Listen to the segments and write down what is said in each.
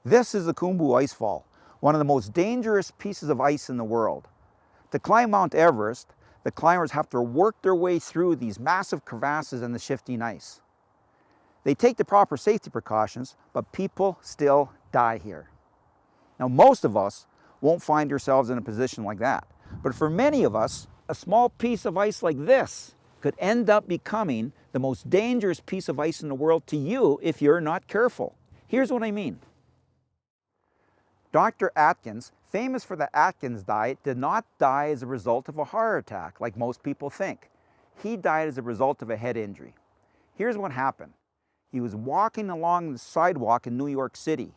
This is the Khumbu ice fall, one of the most dangerous pieces of ice in the world. To climb Mount Everest, the climbers have to work their way through these massive crevasses and the shifting ice. They take the proper safety precautions, but people still die here. Now, most of us won't find ourselves in a position like that, but for many of us, a small piece of ice like this could end up becoming the most dangerous piece of ice in the world to you if you're not careful. Here's what I mean. Dr. Atkins, famous for the Atkins diet, did not die as a result of a heart attack like most people think. He died as a result of a head injury. Here's what happened. He was walking along the sidewalk in New York City.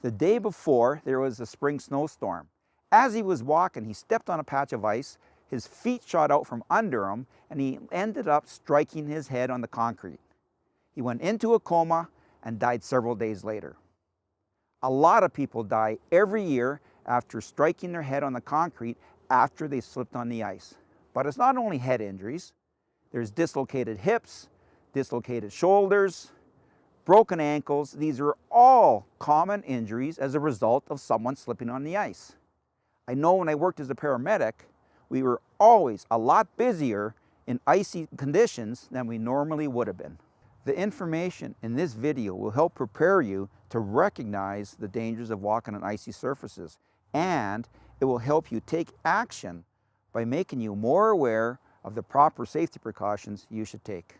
The day before, there was a spring snowstorm. As he was walking, he stepped on a patch of ice, his feet shot out from under him, and he ended up striking his head on the concrete. He went into a coma and died several days later. A lot of people die every year after striking their head on the concrete after they slipped on the ice. But it's not only head injuries. There's dislocated hips, dislocated shoulders, broken ankles. These are all common injuries as a result of someone slipping on the ice. I know when I worked as a paramedic, we were always a lot busier in icy conditions than we normally would have been. The information in this video will help prepare you to recognize the dangers of walking on icy surfaces, and it will help you take action by making you more aware of the proper safety precautions you should take.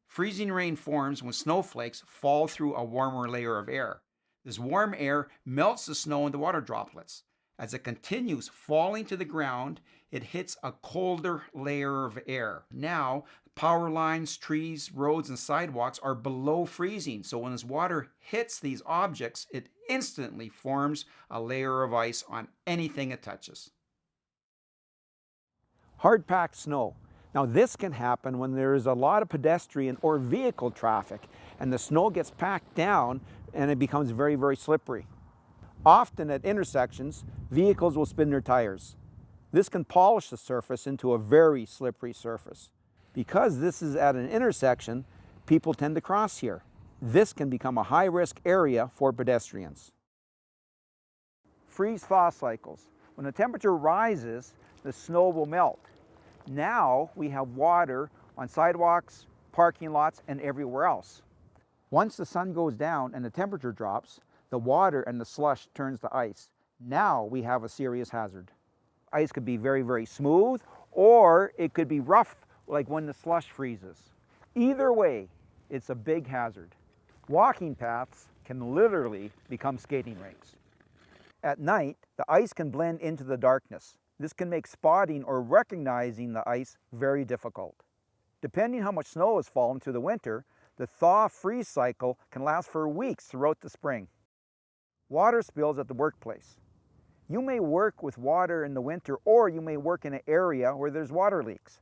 Freezing rain forms when snowflakes fall through a warmer layer of air. This warm air melts the snow into water droplets. As it continues falling to the ground, it hits a colder layer of air. Now, power lines, trees, roads, and sidewalks are below freezing. So when this water hits these objects, it instantly forms a layer of ice on anything it touches. Hard-packed snow. Now this can happen when there is a lot of pedestrian or vehicle traffic and the snow gets packed down and it becomes very, very slippery. Often at intersections, vehicles will spin their tires. This can polish the surface into a very slippery surface. Because this is at an intersection, people tend to cross here. This can become a high-risk area for pedestrians. Freeze-thaw cycles. When the temperature rises, the snow will melt. Now we have water on sidewalks, parking lots, and everywhere else. Once the sun goes down and the temperature drops, the water and the slush turns to ice. Now we have a serious hazard. Ice could be very, very smooth, or it could be rough, like when the slush freezes. Either way, it's a big hazard. Walking paths can literally become skating rinks. At night, the ice can blend into the darkness. This can make spotting or recognizing the ice very difficult. Depending how much snow has fallen through the winter, the thaw-freeze cycle can last for weeks throughout the spring. Water spills at the workplace. You may work with water in the winter, or you may work in an area where there's water leaks.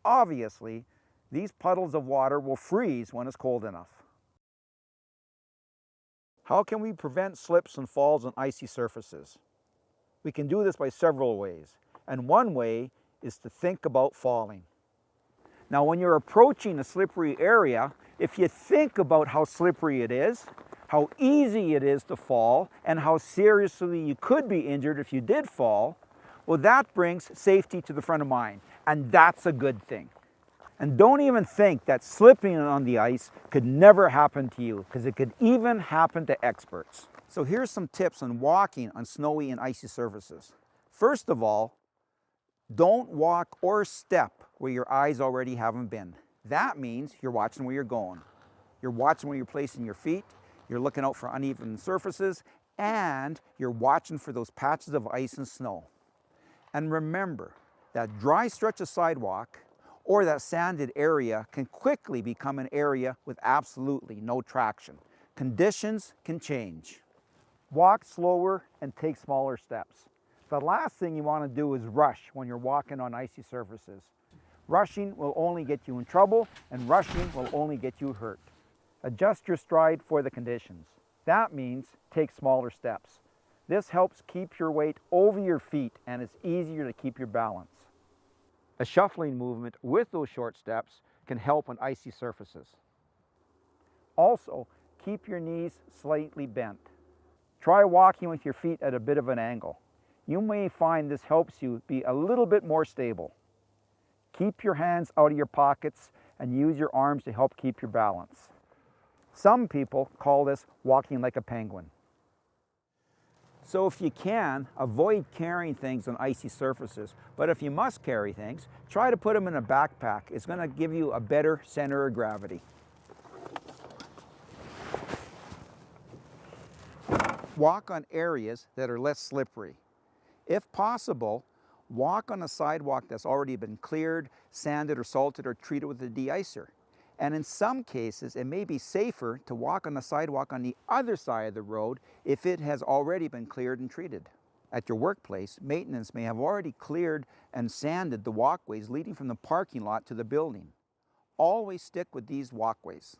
Obviously, these puddles of water will freeze when it's cold enough. How can we prevent slips and falls on icy surfaces? We can do this by several ways, and one way is to think about falling. Now, when you're approaching a slippery area, if you think about how slippery it is, how easy it is to fall, and how seriously you could be injured if you did fall, well, that brings safety to the front of mind, and that's a good thing. And don't even think that slipping on the ice could never happen to you, because it could even happen to experts. So here's some tips on walking on snowy and icy surfaces. First of all, don't walk or step where your eyes already haven't been. That means you're watching where you're going. You're watching where you're placing your feet, you're looking out for uneven surfaces, and you're watching for those patches of ice and snow. And remember, that dry stretch of sidewalk or that sanded area can quickly become an area with absolutely no traction. Conditions can change. Walk slower and take smaller steps. The last thing you want to do is rush when you're walking on icy surfaces. Rushing will only get you in trouble, and rushing will only get you hurt. Adjust your stride for the conditions. That means take smaller steps. This helps keep your weight over your feet, and it's easier to keep your balance. A shuffling movement with those short steps can help on icy surfaces. Also, keep your knees slightly bent. Try walking with your feet at a bit of an angle. You may find this helps you be a little bit more stable. Keep your hands out of your pockets and use your arms to help keep your balance. Some people call this walking like a penguin. So if you can, avoid carrying things on icy surfaces, but if you must carry things, try to put them in a backpack. It's going to give you a better center of gravity. Walk on areas that are less slippery. If possible, walk on a sidewalk that's already been cleared, sanded or salted or treated with a de-icer. And in some cases, it may be safer to walk on the sidewalk on the other side of the road if it has already been cleared and treated. At your workplace, maintenance may have already cleared and sanded the walkways leading from the parking lot to the building. Always stick with these walkways.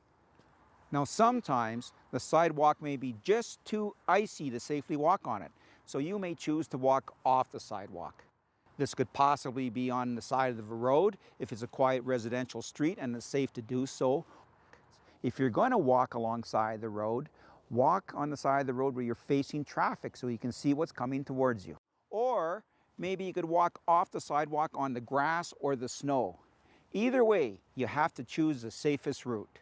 Now sometimes the sidewalk may be just too icy to safely walk on it, so you may choose to walk off the sidewalk. This could possibly be on the side of the road if it's a quiet residential street and it's safe to do so. If you're going to walk alongside the road, walk on the side of the road where you're facing traffic so you can see what's coming towards you. Or maybe you could walk off the sidewalk on the grass or the snow. Either way, you have to choose the safest route.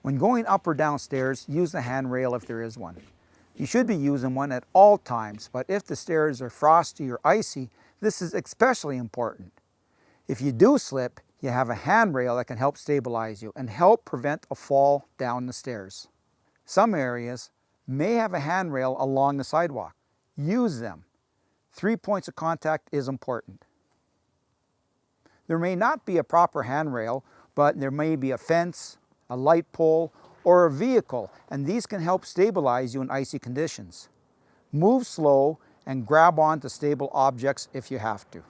When going up or down stairs, use the handrail if there is one. You should be using one at all times, but if the stairs are frosty or icy, this is especially important. If you do slip, you have a handrail that can help stabilize you and help prevent a fall down the stairs. Some areas may have a handrail along the sidewalk. Use them. 3 points of contact is important. There may not be a proper handrail, but there may be a fence, a light pole, or a vehicle, and these can help stabilize you in icy conditions. Move slow and grab onto stable objects if you have to.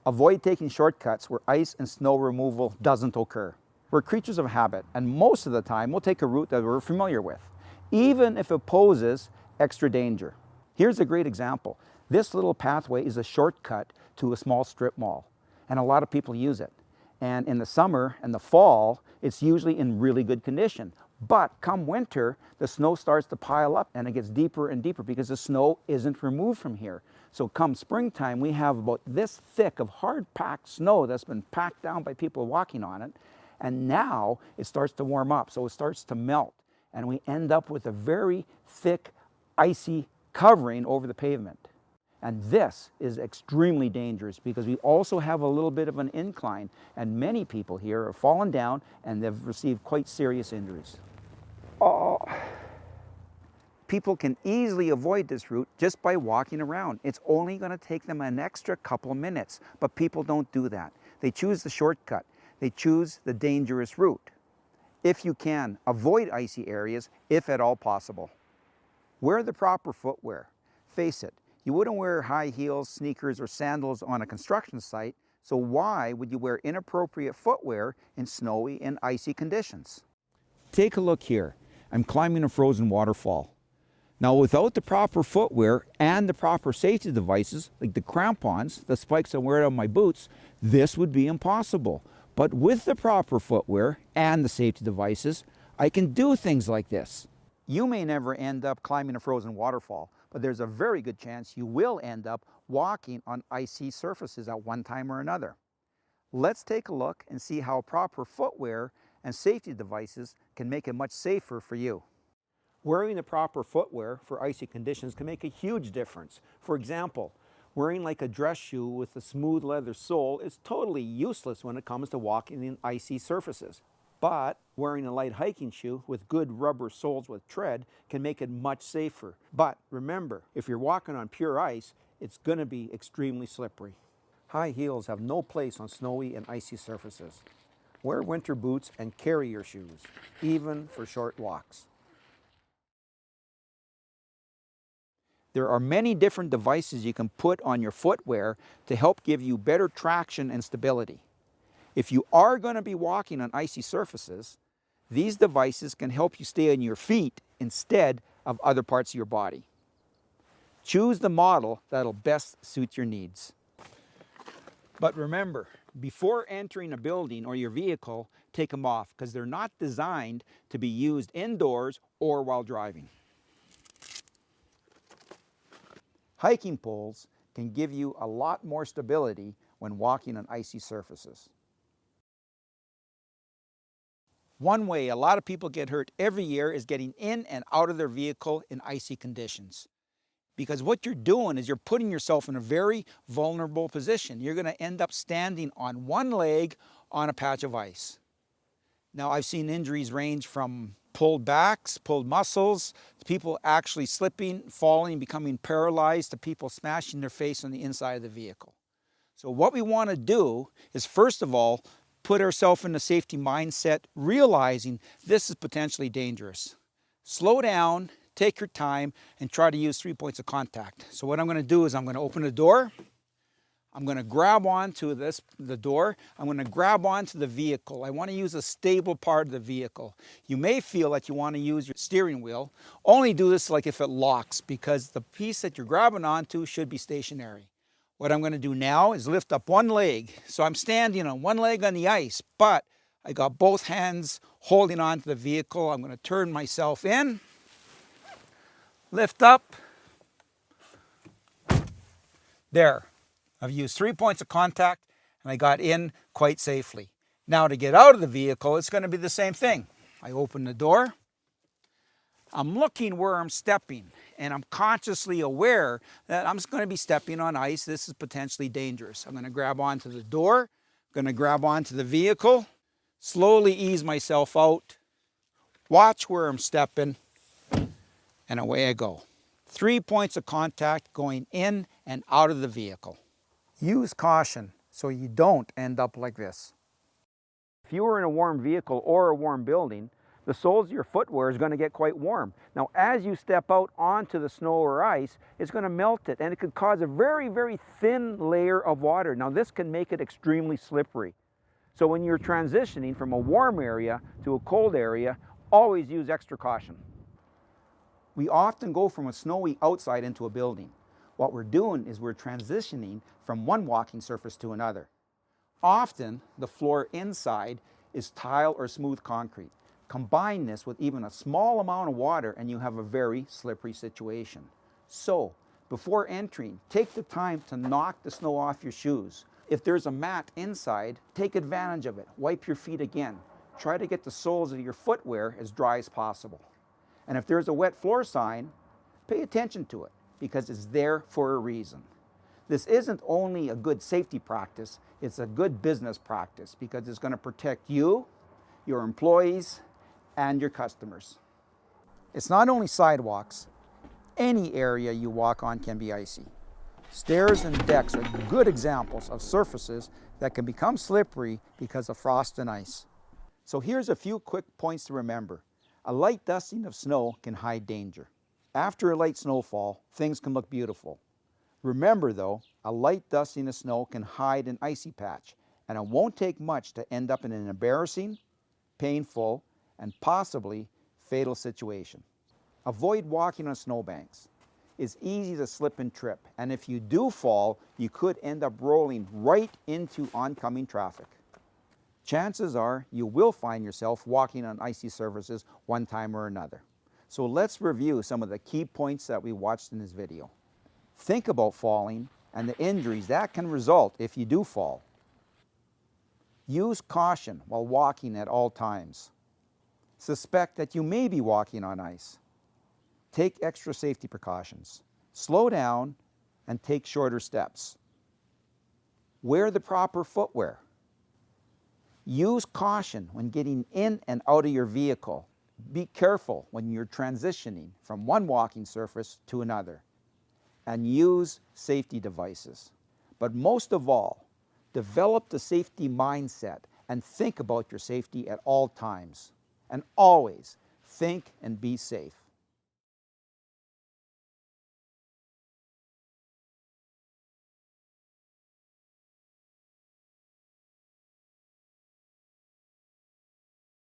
Avoid taking shortcuts where ice and snow removal doesn't occur. We're creatures of habit, and most of the time we'll take a route that we're familiar with, even if it poses extra danger. Here's a great example. This little pathway is a shortcut to a small strip mall, and a lot of people use it. And in the summer and the fall, it's usually in really good condition. But come winter, the snow starts to pile up and it gets deeper and deeper because the snow isn't removed from here. So come springtime, we have about this thick of hard-packed snow that's been packed down by people walking on it. And now it starts to warm up, so it starts to melt. And we end up with a very thick, icy covering over the pavement. And this is extremely dangerous because we also have a little bit of an incline, and many people here have fallen down and they've received quite serious injuries. People can easily avoid this route just by walking around. It's only going to take them an extra couple of minutes, but people don't do that. They choose the shortcut. They choose the dangerous route. If you can, avoid icy areas if at all possible. Wear the proper footwear. Face it, you wouldn't wear high heels, sneakers, or sandals on a construction site, so why would you wear inappropriate footwear in snowy and icy conditions? Take a look here. I'm climbing a frozen waterfall. Now, without the proper footwear and the proper safety devices, like the crampons, the spikes I wear on my boots, this would be impossible. But with the proper footwear and the safety devices, I can do things like this. You may never end up climbing a frozen waterfall, but there's a very good chance you will end up walking on icy surfaces at one time or another. Let's take a look and see how proper footwear and safety devices can make it much safer for you. Wearing the proper footwear for icy conditions can make a huge difference. For example, wearing like a dress shoe with a smooth leather sole is totally useless when it comes to walking in icy surfaces. But wearing a light hiking shoe with good rubber soles with tread can make it much safer. But remember, if you're walking on pure ice, it's going to be extremely slippery. High heels have no place on snowy and icy surfaces. Wear winter boots and carry your shoes, even for short walks. There are many different devices you can put on your footwear to help give you better traction and stability. If you are going to be walking on icy surfaces, these devices can help you stay on your feet instead of other parts of your body. Choose the model that'll best suit your needs. But remember, Before entering a building or your vehicle, take them off because they're not designed to be used indoors or while driving. Hiking poles can give you a lot more stability when walking on icy surfaces. One way a lot of people get hurt every year is getting in and out of their vehicle in icy conditions. Because what you're doing is you're putting yourself in a very vulnerable position. You're going to end up standing on one leg on a patch of ice. Now, I've seen injuries range from pulled backs, pulled muscles, to people actually slipping, falling, becoming paralyzed, to people smashing their face on the inside of the vehicle. So what we want to do is, first of all, put ourselves in a safety mindset, realizing this is potentially dangerous. Slow down, take your time, and try to use 3 points of contact. So what I'm going to do is I'm going to open the door. I'm going to grab onto the door. I'm going to grab onto the vehicle. I want to use a stable part of the vehicle. You may feel like you want to use your steering wheel. Only do this like if it locks, because the piece that you're grabbing onto should be stationary. What I'm going to do now is lift up one leg. So I'm standing on one leg on the ice, but I got both hands holding onto the vehicle. I'm going to turn myself in, lift up. There. I've used 3 points of contact and I got in quite safely. Now to get out of the vehicle, it's going to be the same thing. I open the door. I'm looking where I'm stepping, and I'm consciously aware that I'm going to be stepping on ice. This is potentially dangerous. I'm going to grab onto the door, I'm going to grab onto the vehicle, slowly ease myself out, watch where I'm stepping, and away I go. 3 points of contact going in and out of the vehicle. Use caution so you don't end up like this. If you are in a warm vehicle or a warm building, the soles of your footwear is going to get quite warm. Now, as you step out onto the snow or ice, it's going to melt it, and it could cause a very, very thin layer of water. Now, this can make it extremely slippery. So when you're transitioning from a warm area to a cold area, always use extra caution. We often go from a snowy outside into a building. What we're doing is we're transitioning from one walking surface to another. Often, the floor inside is tile or smooth concrete. Combine this with even a small amount of water and you have a very slippery situation. So, before entering, take the time to knock the snow off your shoes. If there's a mat inside, take advantage of it. Wipe your feet again. Try to get the soles of your footwear as dry as possible. And if there's a wet floor sign, pay attention to it, because it's there for a reason. This isn't only a good safety practice, it's a good business practice, because it's going to protect you, your employees, and your customers. It's not only sidewalks. Any area you walk on can be icy. Stairs and decks are good examples of surfaces that can become slippery because of frost and ice. So here's a few quick points to remember. A light dusting of snow can hide danger. After a light snowfall, things can look beautiful. Remember though, a light dusting of snow can hide an icy patch, and it won't take much to end up in an embarrassing, painful, and possibly fatal situation. Avoid walking on snowbanks. It's easy to slip and trip, and if you do fall, you could end up rolling right into oncoming traffic. Chances are you will find yourself walking on icy surfaces one time or another. So let's review some of the key points that we watched in this video. Think about falling and the injuries that can result if you do fall. Use caution while walking at all times. Suspect that you may be walking on ice. Take extra safety precautions. Slow down and take shorter steps. Wear the proper footwear. Use caution when getting in and out of your vehicle. Be careful when you're transitioning from one walking surface to another. And use safety devices. But most of all, develop the safety mindset and think about your safety at all times. And always think and be safe.